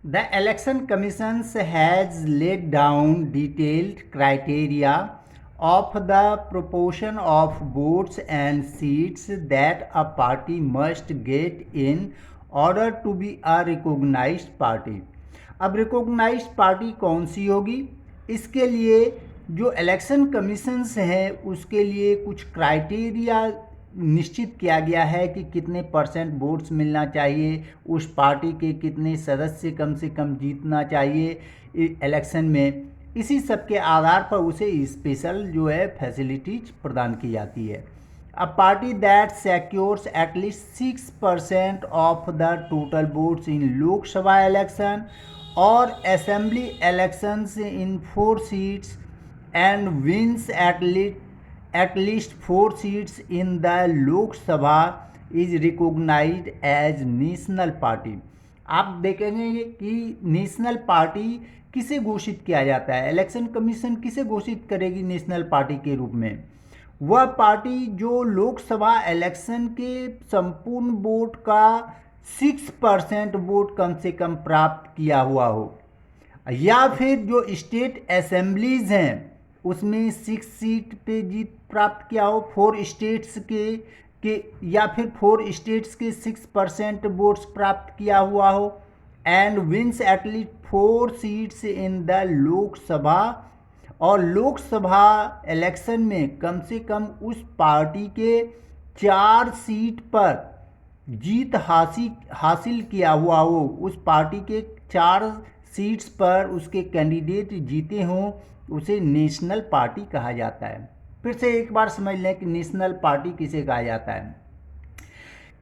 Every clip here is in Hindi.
The Election Commission has laid down detailed criteria of the proportion of votes and seats that a party must get in order to be a recognized party. अब रिकॉग्नाइज्ड पार्टी कौन सी होगी? इसके लिए जो इलेक्शन कमीशंस हैं उसके लिए कुछ क्राइटेरिया निश्चित किया गया है कि कितने परसेंट वोट्स मिलना चाहिए, उस पार्टी के कितने सदस्य कम से कम जीतना चाहिए इलेक्शन में। इसी सब के आधार पर उसे स्पेशल जो है फैसिलिटीज प्रदान की जाती है। A party that secures at least 6% of the total votes in Lok Sabha election और assembly elections in 4 seats and wins at least 4 seats in the Lok Sabha is recognized as national party. आप देखेंगे कि नेशनल पार्टी किसे घोषित किया जाता है, इलेक्शन कमीशन किसे घोषित करेगी नेशनल पार्टी के रूप में? वह पार्टी जो लोकसभा इलेक्शन के संपूर्ण वोट का 6% वोट कम से कम प्राप्त किया हुआ हो, या फिर जो स्टेट असेंबलीज हैं उसमें 6 सीट पे जीत प्राप्त किया हो, 4 स्टेट्स के या फिर 4 स्टेट्स के 6% वोट्स प्राप्त किया हुआ हो, and wins at least 4 seats in the Lok Sabha, और लोकसभा इलेक्शन में कम से कम उस पार्टी के 4 सीट पर जीत हासिल किया हुआ हो, उस पार्टी के 4 सीट्स पर उसके कैंडिडेट जीते हों, उसे नेशनल पार्टी कहा जाता है। फिर से एक बार समझ लें कि नेशनल पार्टी किसे कहा जाता है।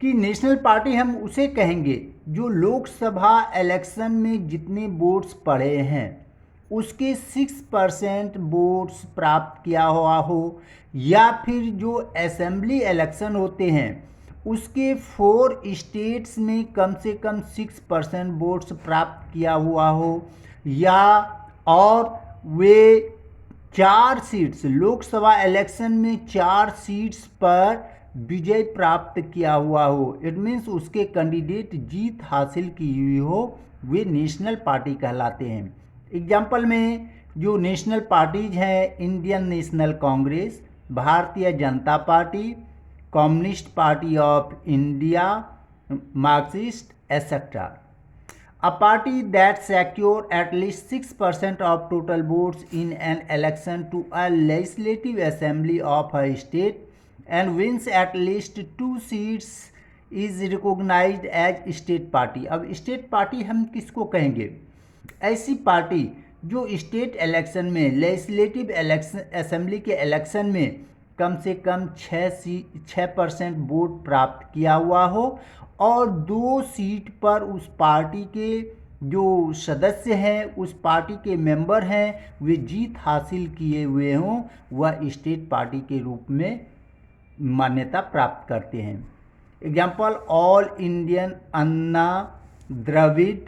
कि नेशनल पार्टी हम उसे कहेंगे जो लोकसभा इलेक्शन में जितने वोट्स पड़े हैं उसके 6% वोट्स प्राप्त किया हुआ हो, या फिर जो असेंबली इलेक्शन होते हैं उसके 4 स्टेट्स में कम से कम 6% वोट्स प्राप्त किया हुआ हो, या और वे 4 सीट्स लोकसभा इलेक्शन में 4 सीट्स पर विजय प्राप्त किया हुआ हो। इट मीन्स उसके कैंडिडेट जीत हासिल की हुई हो, वे नेशनल पार्टी कहलाते हैं। एग्जाम्पल में जो नेशनल पार्टीज हैं, Indian national Congress, Bharatiya Janata party, communist party of India, Marxist etcetera. A party that secure at least 6% of total votes in an election to a legislative assembly of a state and wins at least 2 seats is recognized as state party। अब state party हम किसको कहेंगे? ऐसी पार्टी जो स्टेट इलेक्शन में, लेजिस्लेटिव इलेक्शन, असेंबली के इलेक्शन में कम से कम 6% वोट प्राप्त किया हुआ हो और 2 सीट पर उस पार्टी के जो सदस्य हैं, उस पार्टी के मेंबर हैं, वे जीत हासिल किए हुए हों, वह स्टेट पार्टी के रूप में मान्यता प्राप्त करते हैं। एग्जाम्पल ऑल इंडियन अन्ना द्रविड़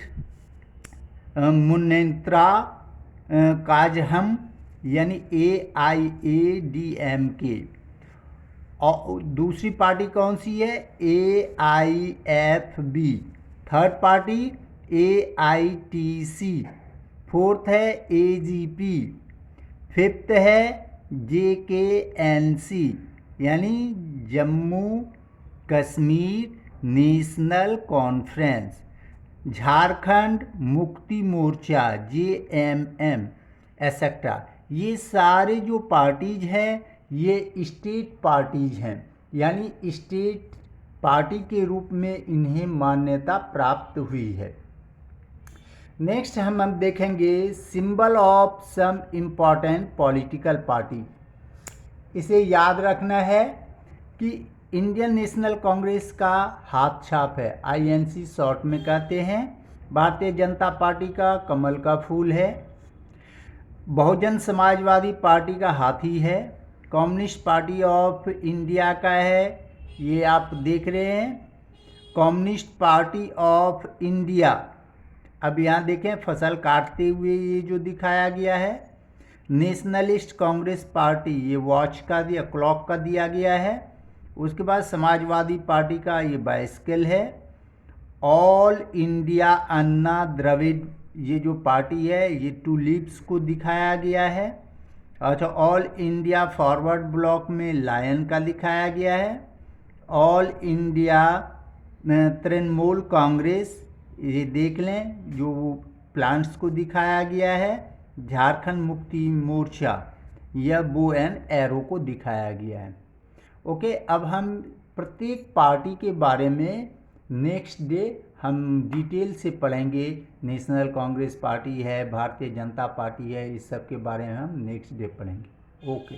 मुन्नेत्रा काजहम यानी AIADMK। और दूसरी पार्टी कौन सी है? AIFB। Third party AITC। Fourth है AGP। फिफ्थ है JKNC यानी Jammu Kashmir national conference. Jharkhand Mukti Morcha JMM etcetera. ये सारे जो पार्टीज हैं ये स्टेट पार्टीज हैं, यानी स्टेट पार्टी के रूप में इन्हें मान्यता प्राप्त हुई है। नेक्स्ट हम देखेंगे symbol of some important political party. इसे याद रखना है कि इंडियन नेशनल कांग्रेस का हाथ छाप है, INC शॉर्ट में कहते हैं। भारतीय जनता पार्टी का कमल का फूल है। बहुजन समाजवादी पार्टी का हाथी है। कम्युनिस्ट पार्टी ऑफ इंडिया का है, ये आप देख रहे हैं, कम्युनिस्ट पार्टी ऑफ इंडिया। अब यहाँ देखें फसल काटते हुए ये जो दिखाया गया है। नेशनलिस्ट कांग्रेस पार्टी, ये वॉच का दिया, क्लॉक का दिया गया है। उसके बाद समाजवादी पार्टी का ये बाइसिकल है। ऑल इंडिया अन्ना द्रविड़, ये जो पार्टी है ये टूलिप्स को दिखाया गया है। अच्छा, ऑल इंडिया फॉरवर्ड ब्लॉक में लायन का दिखाया गया है। ऑल इंडिया तृणमूल कांग्रेस, ये देख लें जो प्लांट्स को दिखाया गया है। झारखंड मुक्ति मोर्चा, यह बो एंड एरो को दिखाया गया है। ओके, अब हम प्रत्येक पार्टी के बारे में नेक्स्ट डे हम डिटेल से पढ़ेंगे। नेशनल कांग्रेस पार्टी है, भारतीय जनता पार्टी है, इस सब के बारे में हम नेक्स्ट डे पढ़ेंगे। ओके।